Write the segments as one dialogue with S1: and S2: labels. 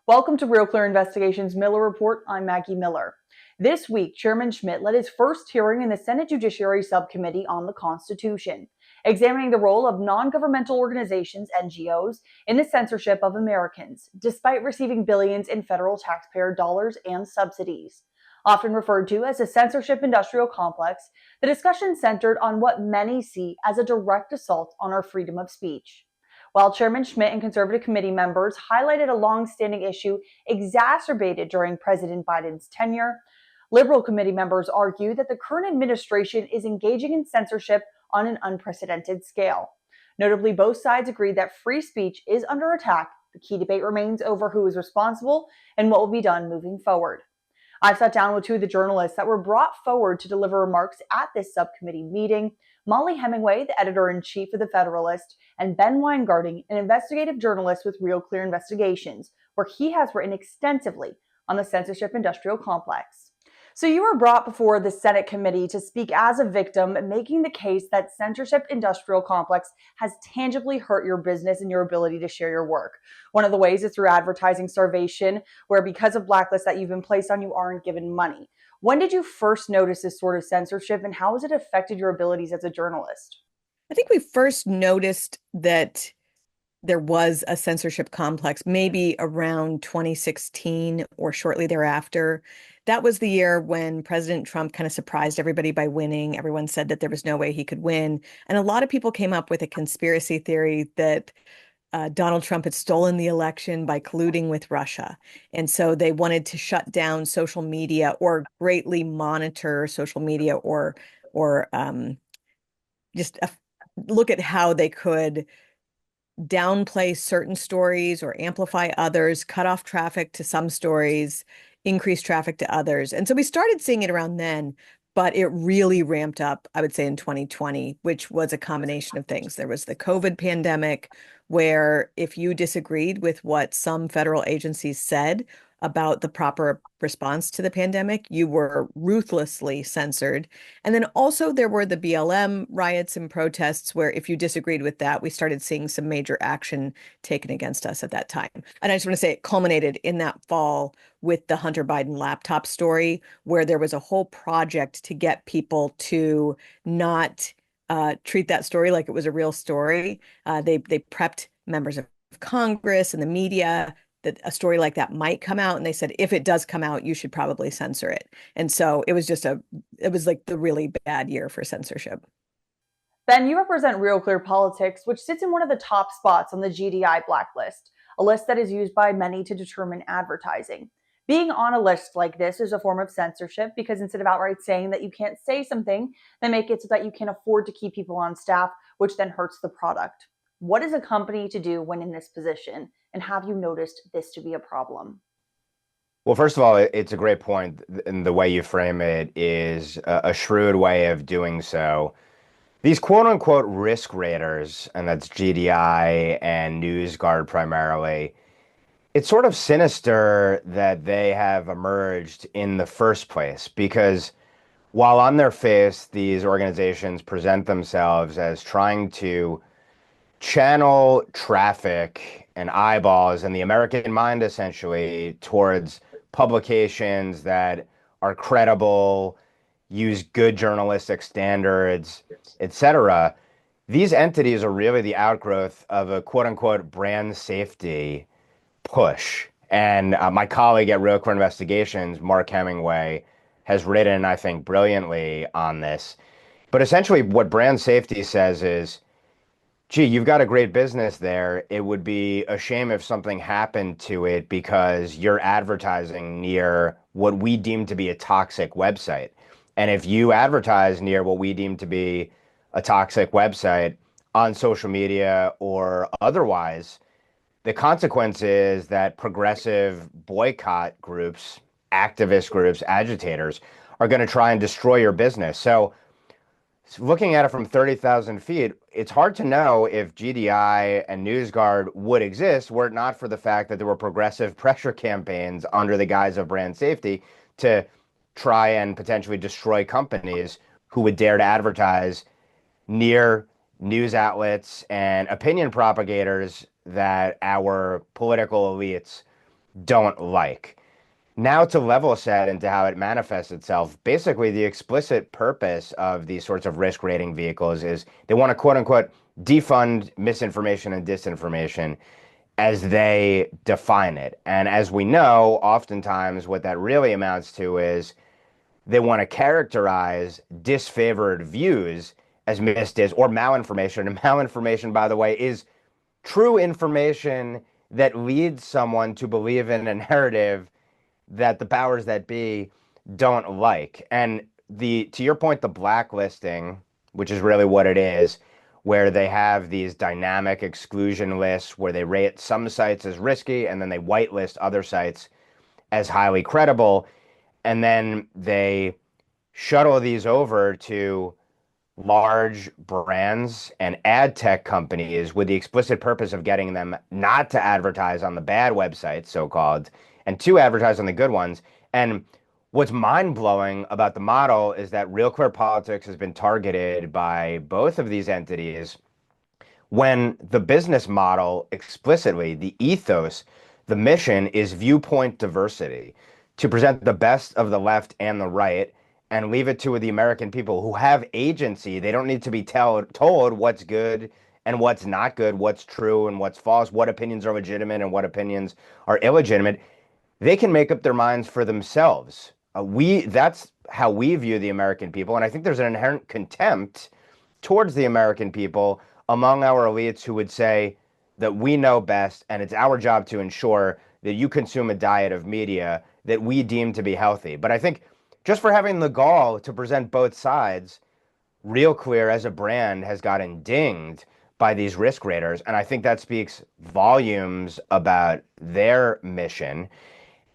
S1: Welcome to Real Clear Investigations Miller Report. I'm Maggie Miller. This week, Chairman Schmitt led his first hearing in the Senate Judiciary Subcommittee on the Constitution, examining the role of non-governmental organizations, NGOs, in the censorship of Americans, despite receiving billions in federal taxpayer dollars and subsidies. Often referred to as the Censorship Industrial Complex, the discussion centered on what many see as a direct assault on our freedom of speech. While Chairman Schmitt and conservative committee members highlighted a long-standing issue exacerbated during President Biden's tenure, liberal committee members argue that the current administration is engaging in censorship on an unprecedented scale. Notably, both sides agreed that free speech is under attack. The key debate remains over who is responsible and what will be done moving forward. I've sat down with two of the journalists that were brought forward to deliver remarks at this subcommittee meeting: Mollie Hemingway, the editor-in-chief of the Federalist, and Ben Weingarten, an investigative journalist with RealClearInvestigations, where he has written extensively on the censorship industrial complex. So you were brought before the Senate committee to speak as a victim, making the case that censorship industrial complex has tangibly hurt your business and your ability to share your work. One of the ways is through advertising starvation, where because of blacklists that you've been placed on, you aren't given money. When did you first notice this sort of censorship, and how has it affected your abilities as a journalist?
S2: I think we first noticed that there was a censorship complex maybe around 2016 or shortly thereafter. That was the year when President Trump kind of surprised everybody by winning. Everyone said that there was no way he could win. And a lot of people came up with a conspiracy theory that Donald Trump had stolen the election by colluding with Russia. And so they wanted to shut down social media or greatly monitor social media or just look at how they could downplay certain stories or amplify others, cut off traffic to some stories, increase traffic to others. And so we started seeing it around then, but it really ramped up, I would say, in 2020, which was a combination of things. There was the COVID pandemic, where if you disagreed with what some federal agencies said about the proper response to the pandemic, you were ruthlessly censored. And then also there were the BLM riots and protests, where if you disagreed with that, we started seeing some major action taken against us at that time. And I just want to say it culminated in that fall with the Hunter Biden laptop story, where there was a whole project to get people to not treat that story like it was a real story. They prepped members of Congress and the media that a story like that might come out, and they said, if it does come out, you should probably censor it. And so it was like the really bad year for censorship.
S1: Ben, you represent Real Clear Politics, which sits in one of the top spots on the GDI blacklist, a list that is used by many to determine advertising. Being on a list like this is a form of censorship, because instead of outright saying that you can't say something, they make it so that you can afford to keep people on staff, which then hurts the product. What is a company to do when in this position? And have you noticed this to be a problem?
S3: Well, first of all, it's a great point, and the way you frame it is a shrewd way of doing so. These quote unquote risk raters, and that's GDI and NewsGuard primarily, it's sort of sinister that they have emerged in the first place, because while on their face, these organizations present themselves as trying to channel traffic and eyeballs and the American mind essentially towards publications that are credible, use good journalistic standards, etc. These entities are really the outgrowth of a quote unquote brand safety push. And my colleague at RealClearInvestigations, Investigations, Mollie Hemingway, has written, I think, brilliantly on this. But essentially, what brand safety says is, gee, you've got a great business there. It would be a shame if something happened to it because you're advertising near what we deem to be a toxic website. And if you advertise near what we deem to be a toxic website on social media or otherwise, the consequence is that progressive boycott groups, activist groups, agitators are going to try and destroy your business. So looking at it from 30,000 feet, it's hard to know if GDI and NewsGuard would exist were it not for the fact that there were progressive pressure campaigns under the guise of brand safety to try and potentially destroy companies who would dare to advertise near news outlets and opinion propagators that our political elites don't like. Now, to level set into how it manifests itself, basically the explicit purpose of these sorts of risk rating vehicles is they want to quote unquote defund misinformation and disinformation as they define it. And as we know, oftentimes what that really amounts to is they want to characterize disfavored views as misdis or malinformation. And malinformation, by the way, is true information that leads someone to believe in a narrative that the powers that be don't like. And to your point, the blacklisting, which is really what it is, where they have these dynamic exclusion lists where they rate some sites as risky and then they whitelist other sites as highly credible. And then they shuttle these over to large brands and ad tech companies with the explicit purpose of getting them not to advertise on the bad websites, so-called, and to advertise on the good ones. And what's mind-blowing about the model is that Real Clear Politics has been targeted by both of these entities when the business model explicitly, the ethos, the mission is viewpoint diversity, to present the best of the left and the right and leave it to the American people who have agency. They don't need to be told what's good and what's not good, what's true and what's false, what opinions are legitimate and what opinions are illegitimate. They can make up their minds for themselves. That's how we view the American people. And I think there's an inherent contempt towards the American people among our elites who would say that we know best and it's our job to ensure that you consume a diet of media that we deem to be healthy. But I think just for having the gall to present both sides, Real Clear as a brand has gotten dinged by these risk raters. And I think that speaks volumes about their mission.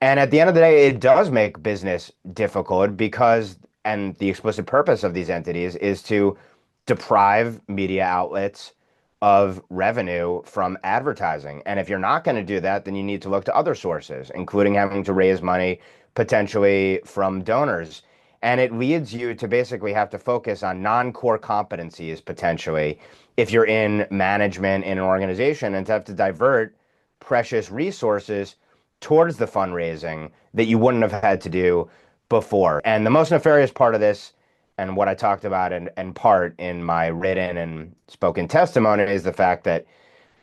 S3: And at the end of the day, it does make business difficult because, and the explicit purpose of these entities is to deprive media outlets of revenue from advertising. And if you're not going to do that, then you need to look to other sources, including having to raise money potentially from donors. And it leads you to basically have to focus on non-core competencies potentially if you're in management in an organization, and to have to divert precious resources towards the fundraising that you wouldn't have had to do before. And the most nefarious part of this, and what I talked about in part in my written and spoken testimony, is the fact that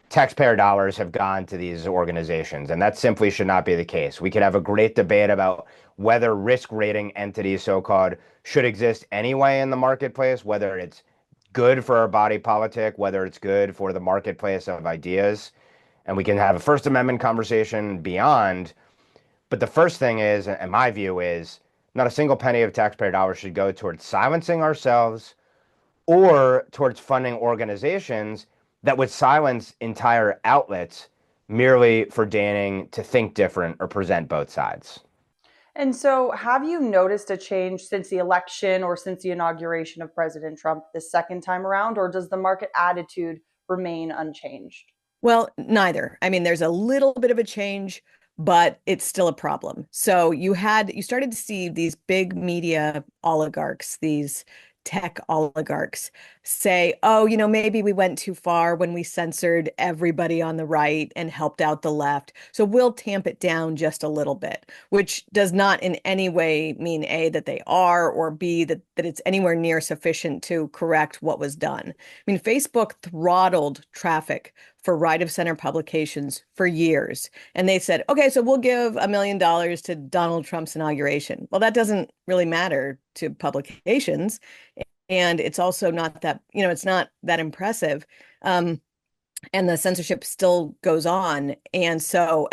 S3: taxpayer dollars have gone to these organizations, and that simply should not be the case. We could have a great debate about whether risk rating entities, so-called, should exist anyway in the marketplace, whether it's good for our body politic, whether it's good for the marketplace of ideas. And we can have a First Amendment conversation beyond. But the first thing is, and my view is, not a single penny of taxpayer dollars should go towards silencing ourselves or towards funding organizations that would silence entire outlets merely for deigning to think different or present both sides.
S1: And so, have you noticed a change since the election or since the inauguration of President Trump the second time around, or does the market attitude remain unchanged?
S2: Well, neither. I mean, there's a little bit of a change, but it's still a problem. So you started to see these big media oligarchs, these tech oligarchs say, oh, maybe we went too far when we censored everybody on the right and helped out the left. So we'll tamp it down just a little bit, which does not in any way mean A, that they are, or B, that it's anywhere near sufficient to correct what was done. I mean, Facebook throttled traffic for right of center publications for years. And they said, okay, so we'll give $1 million to Donald Trump's inauguration. Well, that doesn't really matter to publications. And it's also not that, it's not that impressive. And the censorship still goes on. And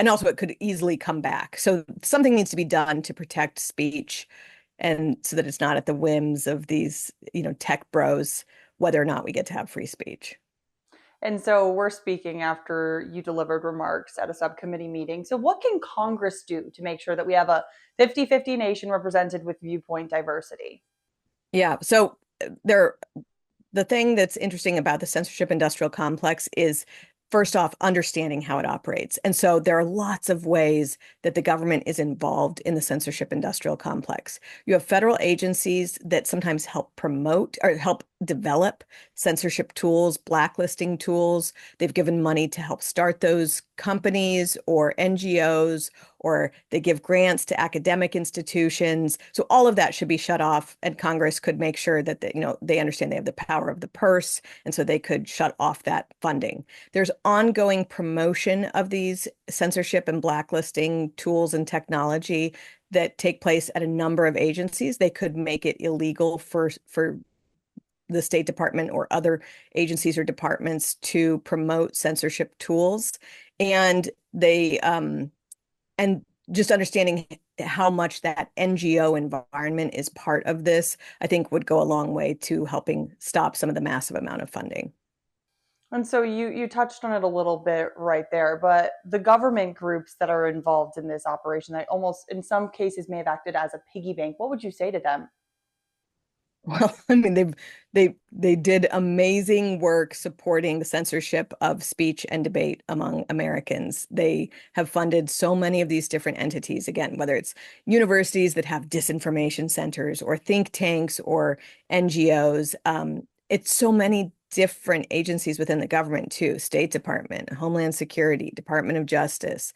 S2: also it could easily come back. So something needs to be done to protect speech, and so that it's not at the whims of these, tech bros, whether or not we get to have free speech.
S1: And so we're speaking after you delivered remarks at a subcommittee meeting. So what can Congress do to make sure that we have a 50-50 nation represented with viewpoint diversity?
S2: Yeah. So the thing that's interesting about the censorship industrial complex is, first off, understanding how it operates. And so there are lots of ways that the government is involved in the censorship industrial complex. You have federal agencies that sometimes help promote or help develop censorship tools, blacklisting tools. They've given money to help start those companies or NGOs, or they give grants to academic institutions. So all of that should be shut off, and Congress could make sure that they understand they have the power of the purse, and so they could shut off that funding. There's ongoing promotion of these censorship and blacklisting tools and technology that take place at a number of agencies. They could make it illegal for the State Department or other agencies or departments to promote censorship tools. And and just understanding how much that NGO environment is part of this, I think would go a long way to helping stop some of the massive amount of funding.
S1: And so you touched on it a little bit right there, but the government groups that are involved in this operation that almost in some cases may have acted as a piggy bank, what would you say to them?
S2: Well, I mean, they did amazing work supporting the censorship of speech and debate among Americans. They have funded so many of these different entities, again, whether it's universities that have disinformation centers or think tanks or NGOs. It's so many different agencies within the government too, State Department, Homeland Security, Department of Justice,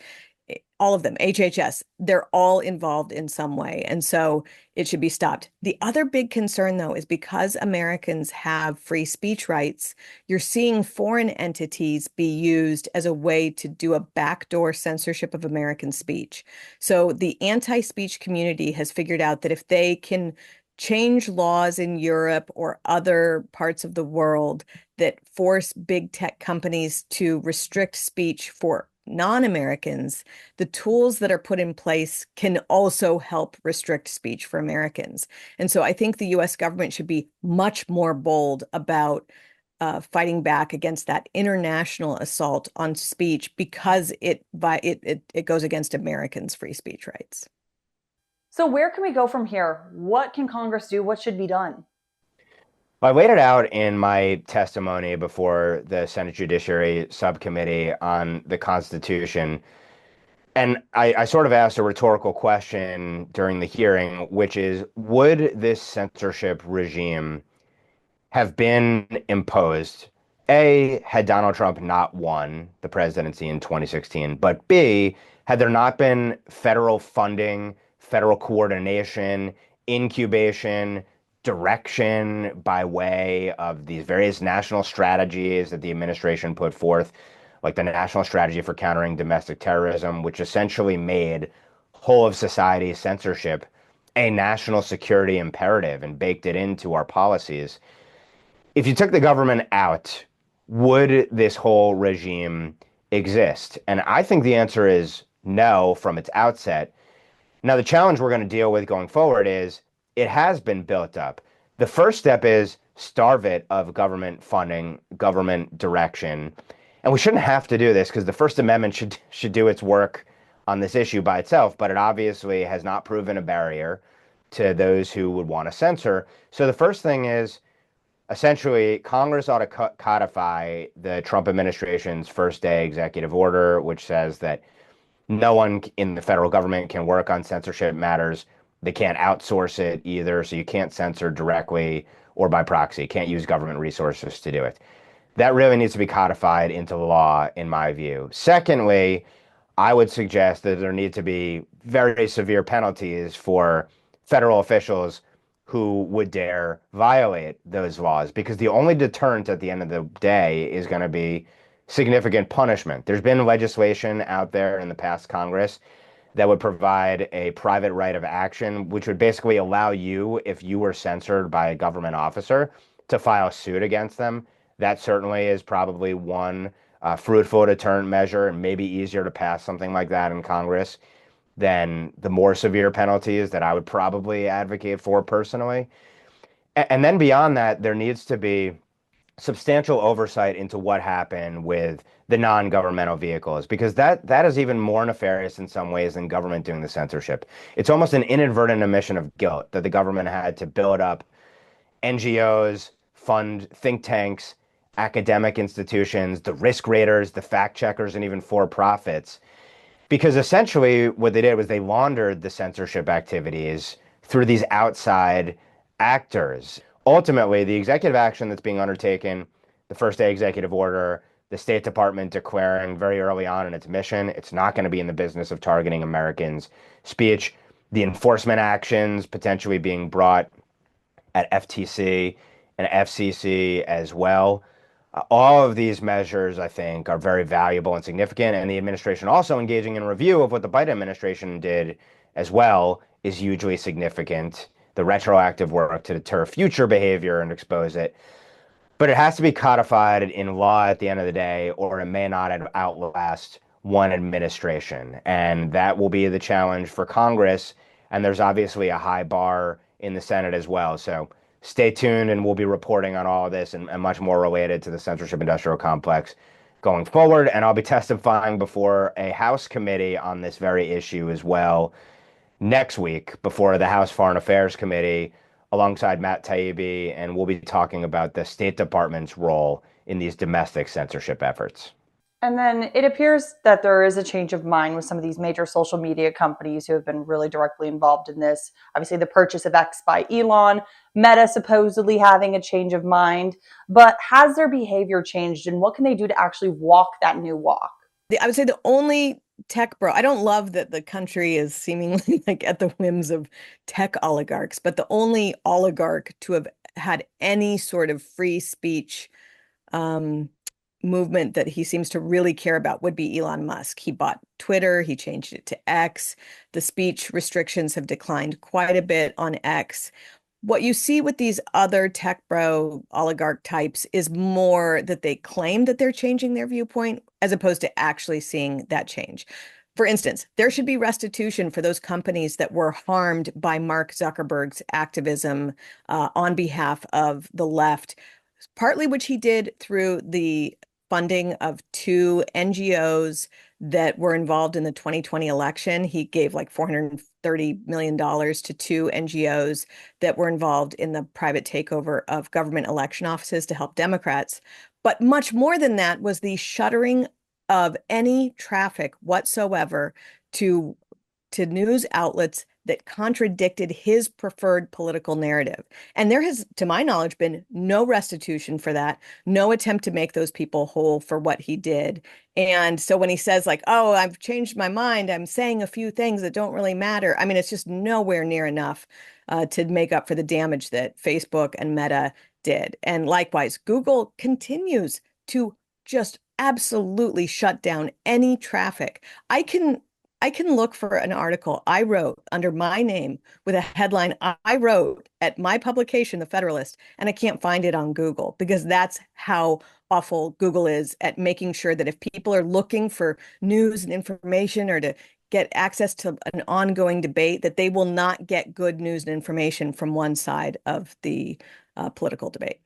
S2: all of them, HHS, they're all involved in some way. And so it should be stopped. The other big concern, though, is because Americans have free speech rights, you're seeing foreign entities be used as a way to do a backdoor censorship of American speech. So the anti-speech community has figured out that if they can change laws in Europe or other parts of the world that force big tech companies to restrict speech for non-Americans, the tools that are put in place can also help restrict speech for Americans. And so I think the US government should be much more bold about fighting back against that international assault on speech, because it goes against Americans' free speech rights.
S1: So where can we go from here? What can Congress do? What should be done?
S3: I laid it out in my testimony before the Senate Judiciary Subcommittee on the Constitution. And I sort of asked a rhetorical question during the hearing, which is, would this censorship regime have been imposed, A, had Donald Trump not won the presidency in 2016, but B, had there not been federal funding, federal coordination, incubation, direction by way of these various national strategies that the administration put forth, like the National Strategy for Countering Domestic Terrorism, which essentially made whole of society censorship a national security imperative and baked it into our policies. If you took the government out, would this whole regime exist? And I think the answer is no from its outset. Now, the challenge we're going to deal with going forward is it has been built up. The first step is starve it of government funding, government direction. And we shouldn't have to do this because the First Amendment should do its work on this issue by itself, but it obviously has not proven a barrier to those who would want to censor. So the first thing is, essentially, Congress ought to codify the Trump administration's first day executive order, which says that no one in the federal government can work on censorship matters. They can't outsource it either, so you can't censor directly or by proxy. You can't use government resources to do it. That really needs to be codified into law, in my view. Secondly, I would suggest that there need to be very severe penalties for federal officials who would dare violate those laws, because the only deterrent at the end of the day is going to be significant punishment. There's been legislation out there in the past Congress that would provide a private right of action, which would basically allow you, if you were censored by a government officer, to file suit against them. That certainly is probably one fruitful deterrent measure, and maybe easier to pass something like that in Congress than the more severe penalties that I would probably advocate for personally. And then beyond that, there needs to be substantial oversight into what happened with the non-governmental vehicles, because that is even more nefarious in some ways than government doing the censorship. It's almost an inadvertent admission of guilt that the government had to build up NGOs, fund think tanks, academic institutions, the risk raters, the fact checkers, and even for-profits. Because essentially what they did was they laundered the censorship activities through these outside actors. ultimately, the executive action that's being undertaken, the first day executive order, the State Department declaring very early on in its mission, it's not going to be in the business of targeting Americans' speech. The enforcement actions potentially being brought at FTC and FCC as well. All of these measures, I think, are very valuable and significant. And the administration also engaging in review of what the Biden administration did as well is hugely significant. The retroactive work to deter future behavior and expose it. But it has to be codified in law at the end of the day, or it may not outlast one administration. And that will be the challenge for Congress. And there's obviously a high bar in the Senate as well. So stay tuned, and we'll be reporting on all of this and much more related to the censorship industrial complex going forward. And I'll be testifying before a House committee on this very issue as well next week before the House Foreign Affairs Committee alongside Matt Taibbi, and we'll be talking about the State Department's role in these domestic censorship efforts.
S1: And then it appears that there is a change of mind with some of these major social media companies who have been really directly involved in this. Obviously, the purchase of X by Elon, Meta supposedly having a change of mind. But has their behavior changed, and what can they do to actually walk that new walk?
S2: I would say the only tech bro, I don't love that the country is seemingly like at the whims of tech oligarchs, but the only oligarch to have had any sort of free speech movement that he seems to really care about would be Elon Musk. He bought Twitter, he changed it to X. The speech restrictions have declined quite a bit on X. What you see with these other tech bro oligarch types is more that they claim that they're changing their viewpoint as opposed to actually seeing that change. For instance, there should be restitution for those companies that were harmed by Mark Zuckerberg's activism on behalf of the left, partly which he did through the funding of 2 NGOs that were involved in the 2020 election. He gave like $430 million to 2 NGOs that were involved in the private takeover of government election offices to help Democrats. But much more than that was the shuttering of any traffic whatsoever to news outlets that contradicted his preferred political narrative. And there has, to my knowledge, been no restitution for that, no attempt to make those people whole for what he did. And so when he says like, oh, I've changed my mind, I'm saying a few things that don't really matter. I mean, it's just nowhere near enough to make up for the damage that Facebook and Meta did. And likewise, Google continues to just absolutely shut down any traffic. I can look for an article I wrote under my name with a headline I wrote at my publication, The Federalist, and I can't find it on Google because that's how awful Google is at making sure that if people are looking for news and information or to get access to an ongoing debate, that they will not get good news and information from one side of the political debate.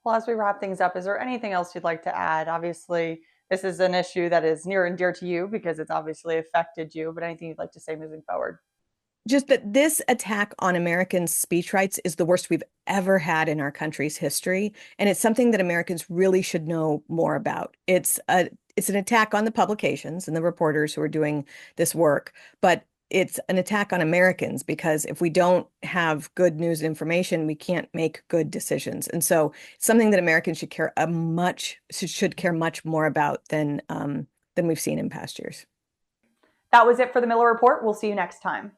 S1: Well, as we wrap things up, is there anything else you'd like to add? Obviously, this is an issue that is near and dear to you because it's obviously affected you, but anything you'd like to say moving forward?
S2: Just that this attack on Americans' speech rights is the worst we've ever had in our country's history. And it's something that Americans really should know more about. It's an attack on the publications and the reporters who are doing this work, but it's an attack on Americans because if we don't have good news and information, we can't make good decisions. And so it's something that Americans should care much more about than we've seen in past years.
S1: That was it for the Miller Report. We'll see you next time.